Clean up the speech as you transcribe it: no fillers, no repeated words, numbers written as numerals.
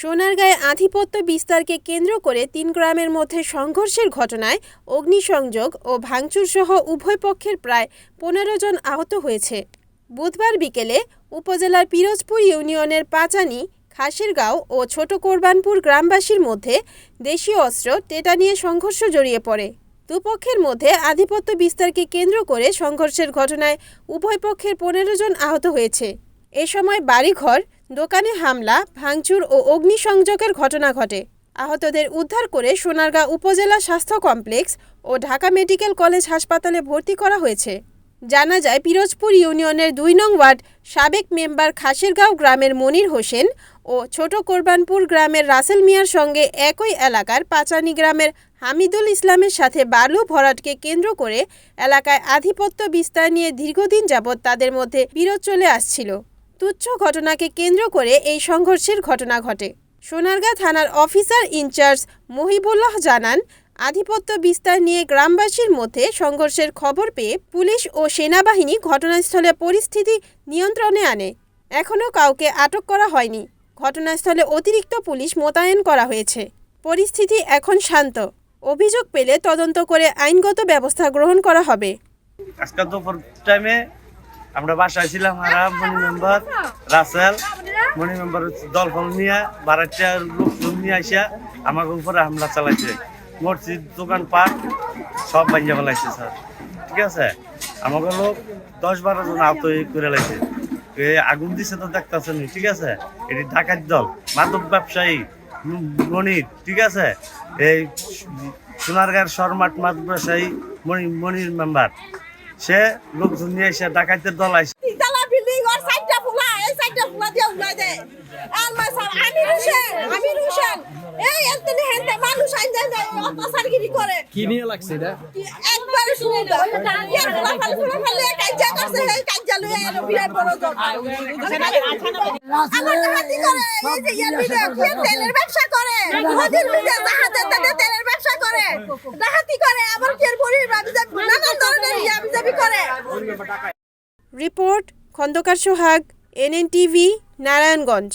সোনারগাঁয়ে আধিপত্য বিস্তারকে কেন্দ্র করে ৩ গ্রামের মধ্যে সংঘর্ষের ঘটনায় অগ্নিসংযোগ ও ভাঙচুরসহ উভয় পক্ষের প্রায় ১৫ জন আহত হয়েছে। বুধবার বিকেলে উপজেলার পিরোজপুর ইউনিয়নের পাচানি, খাসিরগাঁও ও ছোট কোরবানপুর গ্রামবাসীর মধ্যে দেশীয় অস্ত্র টেটা নিয়ে সংঘর্ষ জড়িয়ে পড়ে। দুপক্ষের মধ্যে আধিপত্য বিস্তারকে কেন্দ্র করে সংঘর্ষের ঘটনায় উভয় পক্ষের ১৫ জন আহত হয়েছে। এ সময় বাড়িঘর, দোকানে হামলা, ভাঙচুর ও অগ্নিসংযোগের ঘটনা ঘটে। আহতদের উদ্ধার করে সোনারগাঁ উপজেলা স্বাস্থ্য কমপ্লেক্স ও ঢাকা মেডিকেল কলেজ হাসপাতালে ভর্তি করা হয়েছে। জানা যায়, পিরোজপুর ইউনিয়নের ২ নং ওয়ার্ড সাবেক মেম্বার খাসিরগাঁও গ্রামের মনির হোসেন ও ছোট কোরবানপুর গ্রামের রাসেল মিয়ার সঙ্গে একই এলাকার পাচানি গ্রামের হামিদুল ইসলামের সাথে বালু ভরাটকে কেন্দ্র করে এলাকায় আধিপত্য বিস্তার নিয়ে দীর্ঘদিন যাবৎ তাদের মধ্যে বিরোধ চলে আসছিল। তুচ্ছ ঘটনাকে কেন্দ্র করে এই সংঘর্ষের ঘটনা ঘটে। সোনারগাঁ থানার অফিসার ইনচার্জ মহিবুল্লাহ জানান, আধিপত্য বিস্তার নিয়ে গ্রামবাসীর মধ্যে সংঘর্ষের খবর পেয়ে পুলিশ ও সেনাবাহিনী ঘটনাস্থলে পরিস্থিতি নিয়ন্ত্রণে আনে। এখনও কাউকে আটক করা হয়নি। ঘটনাস্থলে অতিরিক্ত পুলিশ মোতায়েন করা হয়েছে। পরিস্থিতি এখন শান্ত। অভিযোগ পেলে তদন্ত করে আইনগত ব্যবস্থা গ্রহণ করা হবে। আজকে দুপুর টাইমে আমরা বাসায় ছিলাম, মনি মেম্বার রাসেল মনি মেম্বার দলফল নিয়ে বারাটিয়া লোকজন নিয়ে আসা আমাকে উপরে হামলা চালাইছে। মসজিদ, দোকানপাট সব ভাঙিয়ে ফেলাইছে স্যার। ঠিক আছে, আমাকে লোক ১০-১২ জন আহত করে লাইছে। আগুন দিছে তো দেখতেছেন। ঠিক আছে, এটি ডাকাত দল, মাদক ব্যবসায়ী মনির। ঠিক আছে, এই সোনারগাঁর শর্মাট মাদক ব্যবসায়ী মনির মেম্বার, সে লোকজন নিয়ে এসে ডাকাতের দল আসে। কি নিয়ে লাগছে এটা? রিপোর্ট খন্দকার সোহাগ, NNTV, নারায়ণগঞ্জ।